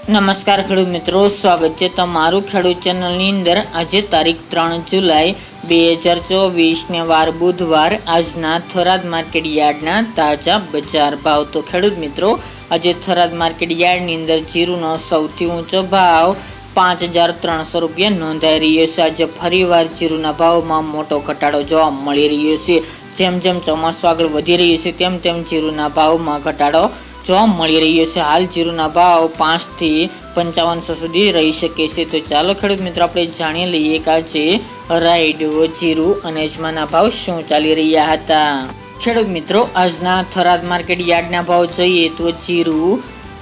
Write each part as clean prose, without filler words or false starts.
નમસ્કાર ખેડૂત મિત્રો, સ્વાગત છે તમારું ખેડૂત ચેનલની અંદર। આજે તારીખ 3 જુલાઈ 2024 ને વાર બુધવાર। આજના થરાદ માર્કેટ યાર્ડના તાજા બજાર ભાવ। તો ખેડૂત મિત્રો, આજે થરાદ માર્કેટ યાર્ડની અંદર જીરુનો સૌથી ઊંચો ભાવ 5300 રૂપિયા નોંધાઈ રહ્યો છે। આજે ફરીવાર જીરુના ભાવમાં મોટો ઘટાડો જોવા મળી રહ્યો છે। જેમ જેમ ચોમાસું આગળ વધી રહ્યું છે તેમ તેમ જીરુના ભાવમાં ઘટાડો જોવા મળી રહ્યો છે। હાલ જીરુના ભાવ 5 થી 5500 સુધી રહી શકે છે। તો ચાલો ખેડૂત મિત્રો, આપણે જાણી લઈએ કે આજે રાયડો, જીરુ અને અજમાના ભાવ શું ચાલી રહ્યા હતા। ખેડૂત મિત્રો, આજના થરાદ માર્કેટ યાર્ડના ભાવ જોઈએ તો જીરુ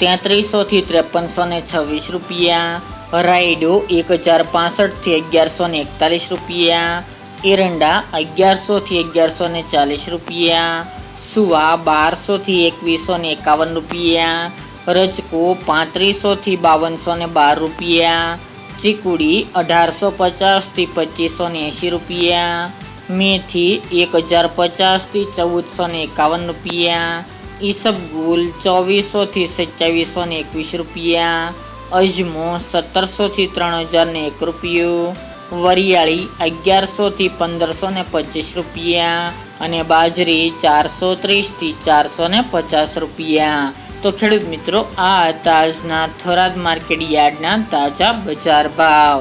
3300 થી 5326 રૂપિયા, રાયડો 1065 થી 1141 રૂપિયા, એરંડા 1100 થી 1140 રૂપિયા, સુવા 1200 થી 2151 રૂપિયા, રજકો 3500 થી 5212 રૂપિયા, ચીકુડી 1850 થી 2580 રૂપિયા, મેથી 1050 થી 1451 રૂપિયા, ઈસબગુલ 2400 થી 2721 રૂપિયા, અજમો 1700 થી 3001 રૂપિયો, વરિયાળી 1100 થી 1525 રૂપિયા અને બાજરી 430 થી 450 રૂપિયા। તો ખેડૂત મિત્રો, આ હતા આજના થરાદ માર્કેટ યાર્ડના તાજા બજાર ભાવ।